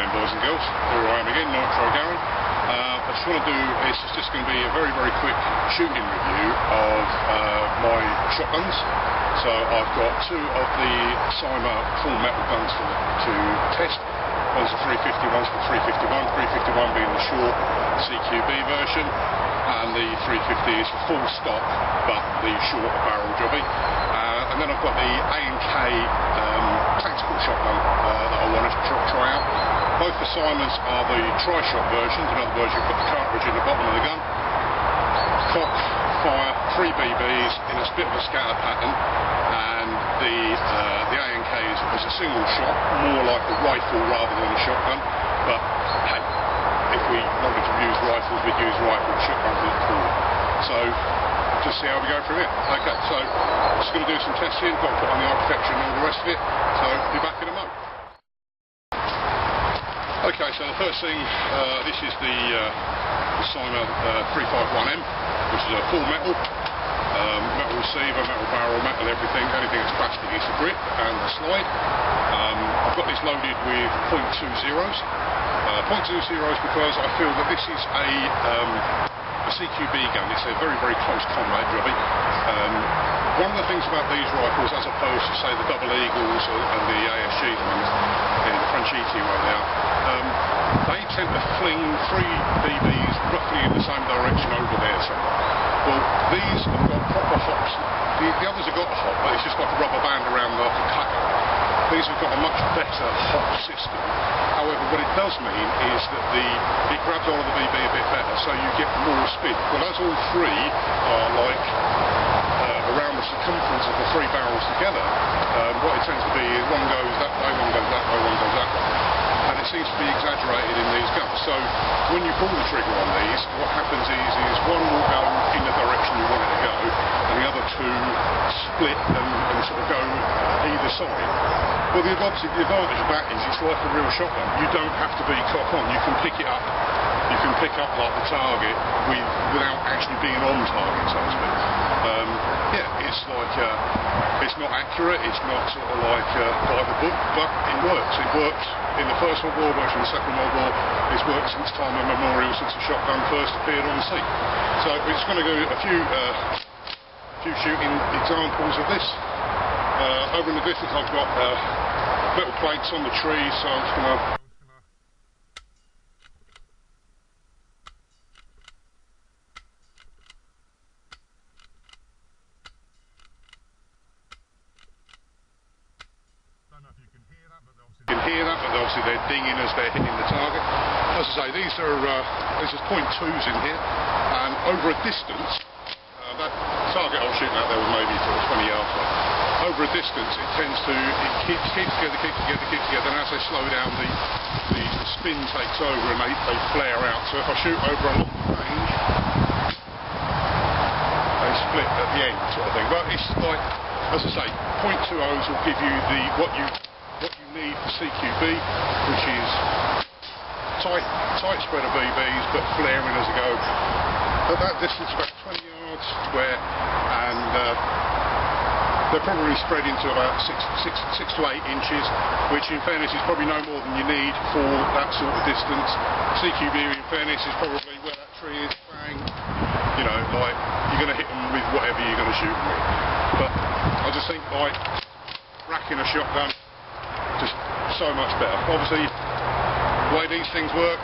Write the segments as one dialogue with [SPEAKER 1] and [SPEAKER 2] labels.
[SPEAKER 1] again, boys and girls. Here I am again, Nitro Gary. I just want to do, it's just going to be a very, very quick shooting review of my shotguns. So I've got two of the Cyma full metal guns to test. One's a 350, one's the 351. 351 being the short CQB version, and the 350 is the full stock, but the short barrel jobby. And then I've got the A&K tactical shotgun that I wanted to try out. Both the Cymas are the tri-shot versions. In other words, you put the cartridge in the bottom of the gun, cock, fire, 3 BBs in a bit of a scatter pattern, and the A&K is a single shot, more like a rifle rather than a shotgun. But hey, if we wanted to use rifles, we'd use rifles. Shotguns is cool. So just see how we go from here. Okay, so just going to do some testing, got to put on the eye protection and all the rest of it, so be back in a moment. Okay, so the first thing, this is the Cyma 351M, which is a full metal, metal receiver, metal barrel, metal everything, anything that's plastic is the grip and the slide. I've got this loaded with .20s. .20s because I feel that this is a CQB gun. It's a very, very close combat jobby. One of the things about these rifles, as opposed to say the Double Eagles and the ASG, the Franchitti where they are, they tend to fling 3 BBs roughly in the same direction over there somewhere. Well, these have got proper hops. The others have got a hop, but it's just like a rubber band around the cutter. These have got a much better hop system. However, what it does mean is that it grabs hold of the BB a bit better, so you get more spin. Well, as all 3 are like around the circumference of the 3 barrels together, what it tends to be is one goes that way, one goes that way, one goes that way. And it seems to be exaggerated in these guns. So when you pull the trigger on these, what happens is one will go in the direction you want it to go, and the other 2 split and sort of go either side. Well, obviously the advantage of that is it's like a real shotgun. You don't have to be cock on. You can pick it up. You can pick up like the target without actually being on target, so to speak. Yeah, it's like it's not accurate. It's not sort of like by the book, but it works. It worked in the First World War version, the Second World War. It's worked since time immemorial, since the shotgun first appeared on the scene. So we're just going to do a few shooting examples of this. Over in the distance, I've got metal plates on the trees, so I'm just going to. Hear that, but obviously they're dinging as they're hitting the target. As I say, these are this is .2s in here, and over a distance, that target I was shooting at there was maybe sort of 20 yards away. Over a distance, it keeps together, and as they slow down, the spin takes over and they flare out. So if I shoot over a long range, they split at the end, sort of thing. But it's like, as I say, .20s will give you what you need for CQB, which is tight spread of BBs, but flaring as they go. At that distance, about 20 yards square, and they're probably spread into about 6 to 8 inches, which in fairness is probably no more than you need for that sort of distance. CQB, in fairness, is probably where that tree is, bang, you know, like, you're going to hit them with whatever you're going to shoot them with. But I just think, like, racking a shotgun, just so much better. Obviously, the way these things work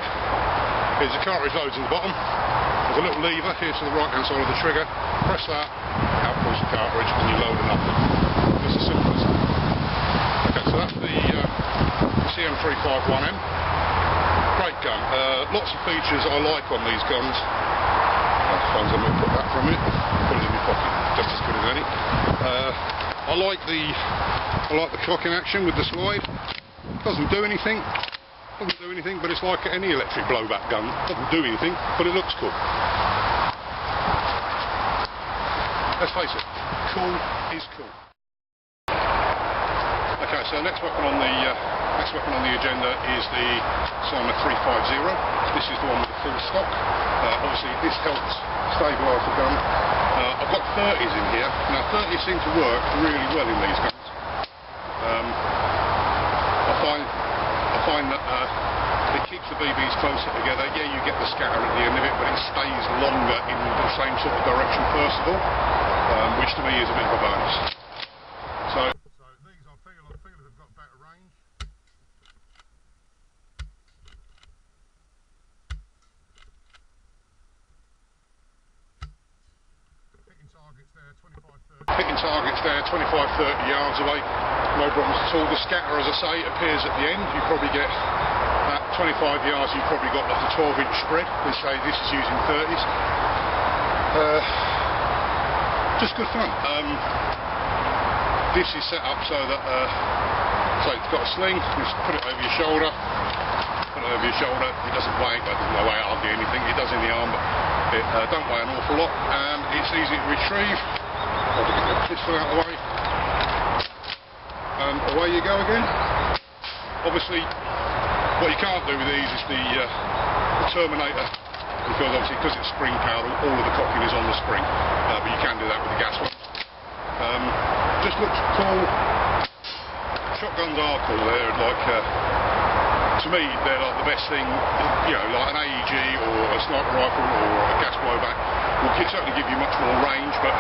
[SPEAKER 1] is the cartridge loads in the bottom. There's a little lever here to the right hand side of the trigger. Press that, out pulls the cartridge, and you load another. Just as simple as that. Okay, so that's the CM351M. Great gun. Lots of features I like on these guns. I suppose I'm going to put that for a minute. Put it in my pocket, just as good as any. I like the cocking action with the slide. Doesn't do anything, but it's like any electric blowback gun. Doesn't do anything, but it looks cool. Let's face it, cool is cool. Okay, so next weapon on the agenda is the Cyma 350. This is the one with the full stock. Obviously, this helps stabilise the gun. I've got 30s in here. Now, 30s seem to work really well in these guns. I find that it keeps the BBs closer together. Yeah, you get the scatter at the end of it, but it stays longer in the same sort of direction first of all, which to me is a bit of a bonus. So these I feel they've got better range. Hitting targets there 25-30 yards away, no problems at all. The scatter, as I say, appears at the end. You probably get at 25 yards, you've probably got like a 12-inch spread. Let's say this is using 30s. Just good fun. This is set up so that so it's got a sling. Just put it over your shoulder. Put it over your shoulder. It doesn't weigh. It doesn't weigh hardly anything. It does in the arm, but it don't weigh an awful lot, and it's easy to retrieve. I'll get the pistol out of the way, and away you go again. Obviously, what you can't do with these is the Terminator, because obviously because it's spring powered, all of the cocking is on the spring, but you can do that with the gas one. Just looks cool. Shotguns are cool. They're like, to me, they're like the best thing. You know, like an AEG or a sniper rifle or a gas blowback will certainly give you much more range, but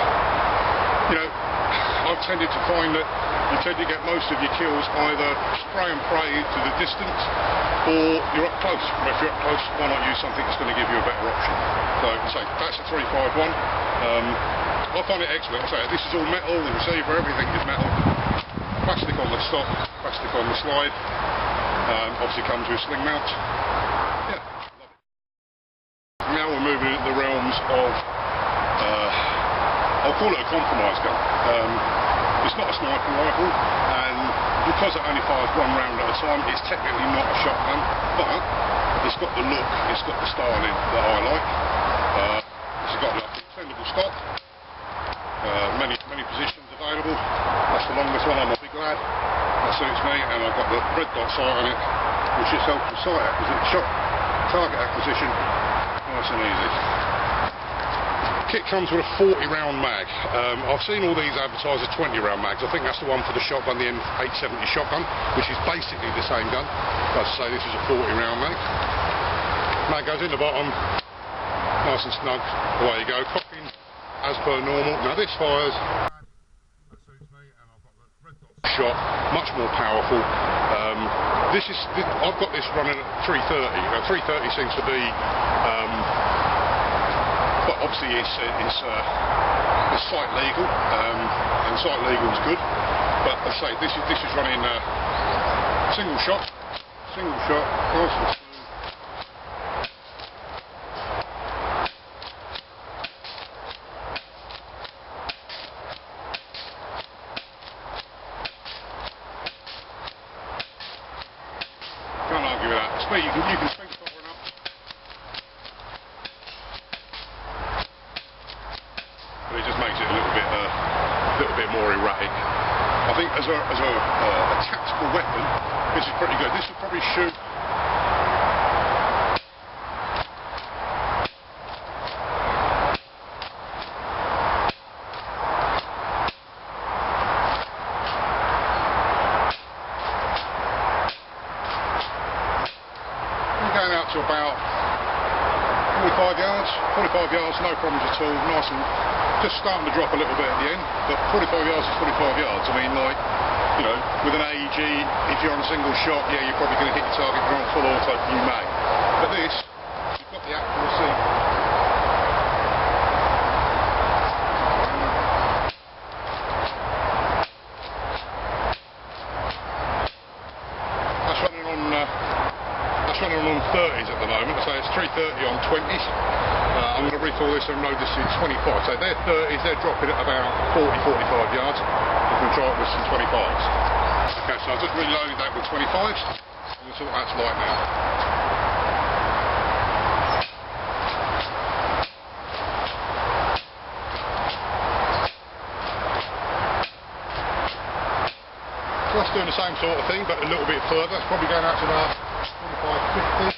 [SPEAKER 1] you know, I've tended to find that you tend to get most of your kills either spray and pray to the distance, or you're up close. If you're up close, why not use something that's going to give you a better option? So that's a 351. I find it excellent. So this is all metal, the receiver, everything is metal. Plastic on the stock, plastic on the slide. Obviously comes with sling mount. Yeah, love it. Now we're moving into the realms of, I'll call it a compromise gun. It's not a sniper rifle, and because it only fires one round at a time, it's technically not a shotgun, but it's got the look, it's got the styling that I like. It's got like extendable stock, many positions available. That's the longest one on my big lad. That suits me, and I've got the red dot sight on it, which just helps with sight acquisition, target acquisition, nice and easy. Kit comes with a 40 round mag. I've seen all these advertised as 20 round mags. I think that's the one for the shotgun, the M870 shotgun, which is basically the same gun. As I say, this is a 40 round mag. Mag goes in the bottom, nice and snug, away you go. Cocking as per normal. Now this fires, that suits me, and I've got the red dot shot, much more powerful. I've got this running at 330. 330 seems to be, but obviously it's site legal, and site legal is good. But as I say, this is running single shot, nice and smooth. Can't argue with that. Speed, you can speed far enough. But it just makes it a little bit more erratic. I think as a tactical weapon, this is pretty good. This would probably shoot. Going out to about 45 yards, no problems at all, nice and just starting to drop a little bit at the end, but 45 yards is 45 yards. I mean, like, you know, with an AEG, if you're on a single shot, yeah, you're probably going to hit your target. If you're on full auto, you may. But this, you've got the accuracy. That's running on 30s at the moment, so it's 330 on 20s. I'm going to refill this and load this in 25. So they're 30s, they're dropping at about 40-45 yards. I'm going to try it with some 25s. Okay, so I've just reloaded that with 25s. And we'll see what that's like now. So that's doing the same sort of thing, but a little bit further. It's probably going out to about 45-50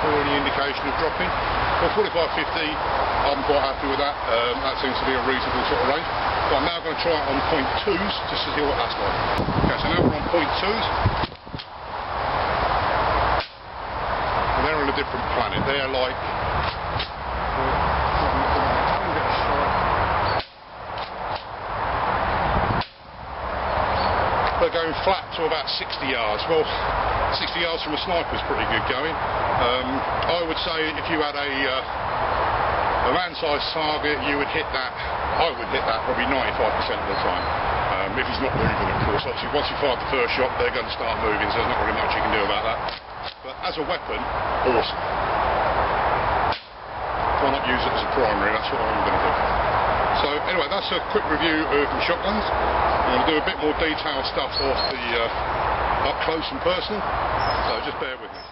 [SPEAKER 1] for any indication of dropping. Well, 45-50, I'm quite happy with that. That seems to be a reasonable sort of range. But I'm now going to try it on .2s just to see what that's like. Okay, so now we're on .2s. different planet. They're like... They're going flat to about 60 yards. Well, 60 yards from a sniper is pretty good going. I would say if you had a man-sized target, you would hit that. I would hit that probably 95% of the time. If he's not moving, of course. Obviously, once you fired the first shot, they're going to start moving, so there's not really much you can do about that. But as a weapon, awesome. Why not use it as a primary? That's what I'm going to do. So anyway, that's a quick review of the shotguns. I'm going to do a bit more detailed stuff off the up close and personal, so just bear with me.